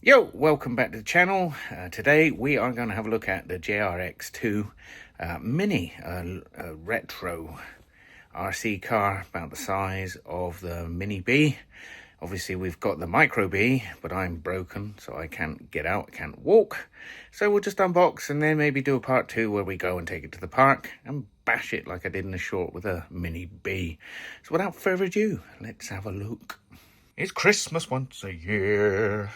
Yo, welcome back to the channel. Today we are going to have a look at the JRx2 Mini, a retro RC car about the size of the Mini B. Obviously we've got the Micro B, but I'm broken, so I can't get out, I can't walk. So we'll just unbox and then maybe do a part 2 where we go and take it to the park and bash it like I did in the short with a Mini B. So without further ado, let's have a look. It's Christmas once a year.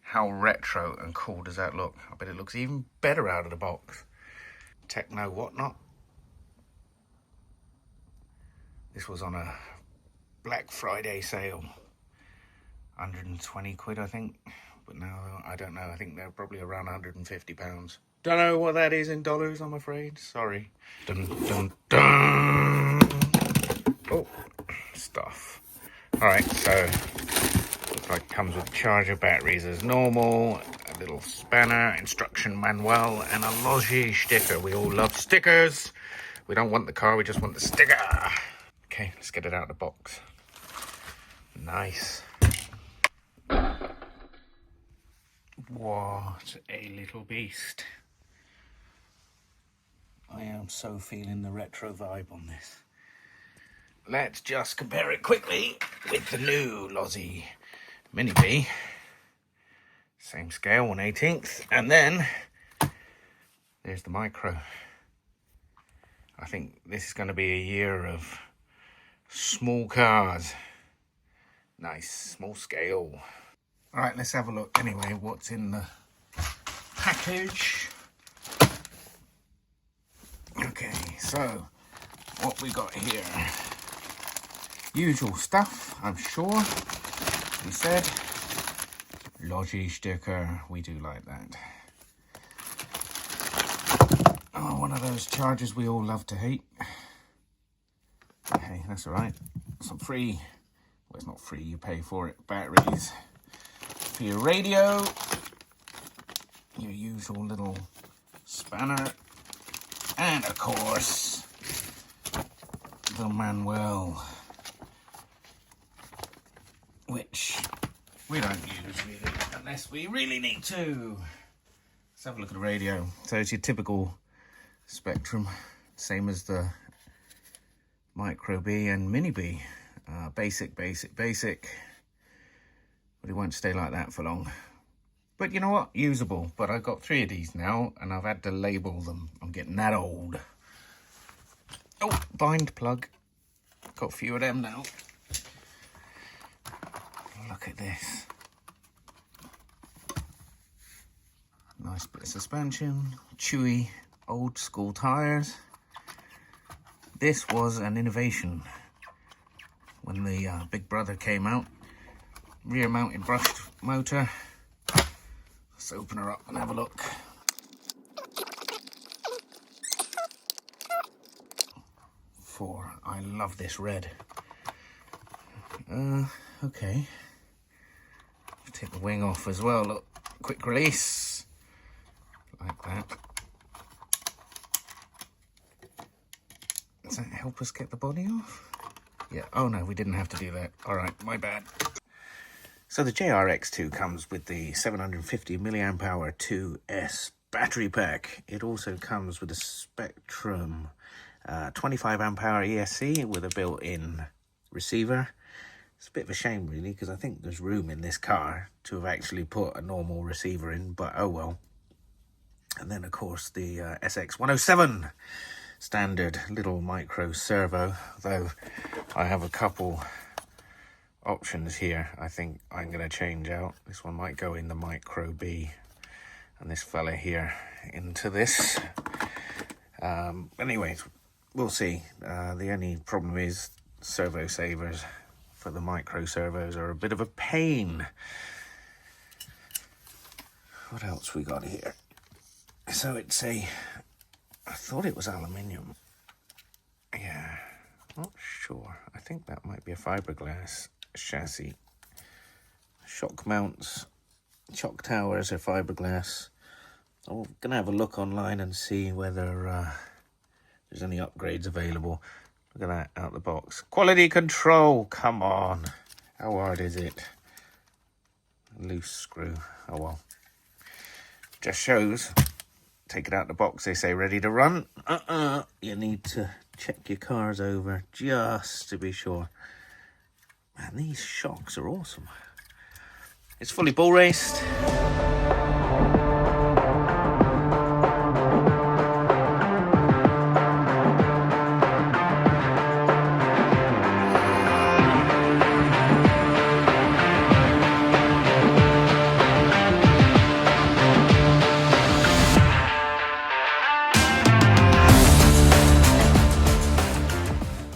How retro and cool does that look? I bet it looks even better out of the box. Techno whatnot. This was on a Black Friday sale. 120 quid, I think. But now, I don't know. I think they're probably around 150 pounds. Don't know what that is in dollars, I'm afraid. Sorry. Dun, dun, dun. Oh, stuff. Alright, so looks like it comes with charger, batteries as normal, a little spanner, instruction manual, and a Losi sticker. We all love stickers. We don't want the car, we just want the sticker. Okay, let's get it out of the box. Nice. What a little beast. I am so feeling the retro vibe on this. Let's just compare it quickly with the new Losi Mini B. Same scale, 1/18. And then there's the Micro. I think this is going to be a year of small cars. Nice, small scale. All right, let's have a look anyway what's in the package. Okay, so what we got here. Usual stuff, I'm sure. We said Losi sticker, we do like that. Oh, one of those chargers we all love to hate. Hey, that's all right. Some free, well, it's not free, you pay for it. Batteries for your radio, your usual little spanner, and of course the manual, which we don't use really unless we really need to. Let's have a look at the radio. So it's your typical Spectrum, same as the Micro B and Mini B. Basic, but it won't stay like that for long. But you know what? Usable. But I've got 3 of these now and I've had to label them. I'm getting that old. Oh, bind plug. Got a few of them now. Look at this. Nice bit of suspension, chewy, old school tires. This was an innovation when the Big Brother came out. Rear mounted brushed motor. Let's open her up and have a look. I love this red. Okay. Take the wing off as well, look, quick release, like that. Does that help us get the body off? Yeah, oh no, we didn't have to do that. All right, my bad. So the JRx2 comes with the 750 milliamp hour 2S battery pack. It also comes with a Spectrum 25 amp hour ESC with a built-in receiver. It's a bit of a shame really, because I think there's room in this car to have actually put a normal receiver in, but oh well. And then of course the SX107 standard little micro servo, though I have a couple options here. I think I'm going to change out. This one might go in the Micro B and this fella here into this. Anyways, we'll see. The only problem is servo savers for the micro servos are a bit of a pain. What else we got here? So it's I thought it was aluminium. Yeah, not sure. I think that might be a fiberglass chassis. Shock mounts, shock towers are fiberglass. I'm gonna have a look online and see whether there's any upgrades available. Look at that out the box. Quality control, come on. How hard is it? loose screw. Oh well. Just shows. Take it out of the box, they say ready to run. You need to check your cars over just to be sure. Man, these shocks are awesome. It's fully bull raced.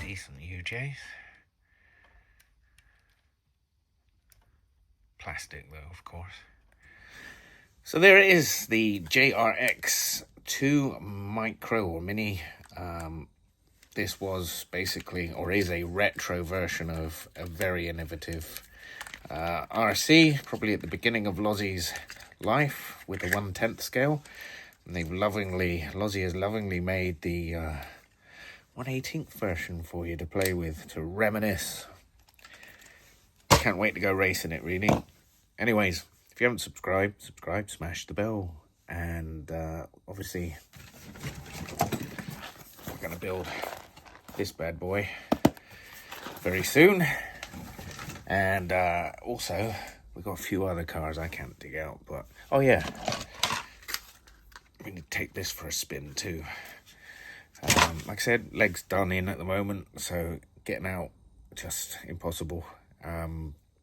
Decent UJs. Plastic though, of course. So there it is, the JRx2 Micro or Mini. This was basically, or is a retro version of a very innovative RC, probably at the beginning of Losi's life with the 1/10 scale. And Losi has lovingly made the 1/18 version for you to play with, to reminisce. Can't wait to go racing it, really. Anyways, if you haven't subscribed, smash the bell. And obviously, we're going to build this bad boy very soon. And also, we've got a few other cars I can't dig out. But, oh yeah, we need to take this for a spin too. Like I said, legs done in at the moment, so getting out, just impossible.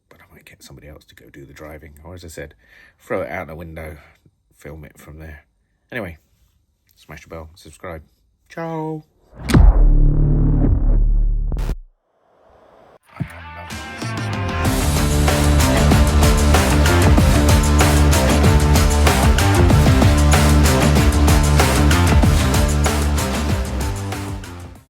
But I might get somebody else to go do the driving. Or as I said, throw it out the window, film it from there. Anyway, smash the bell, subscribe. Ciao.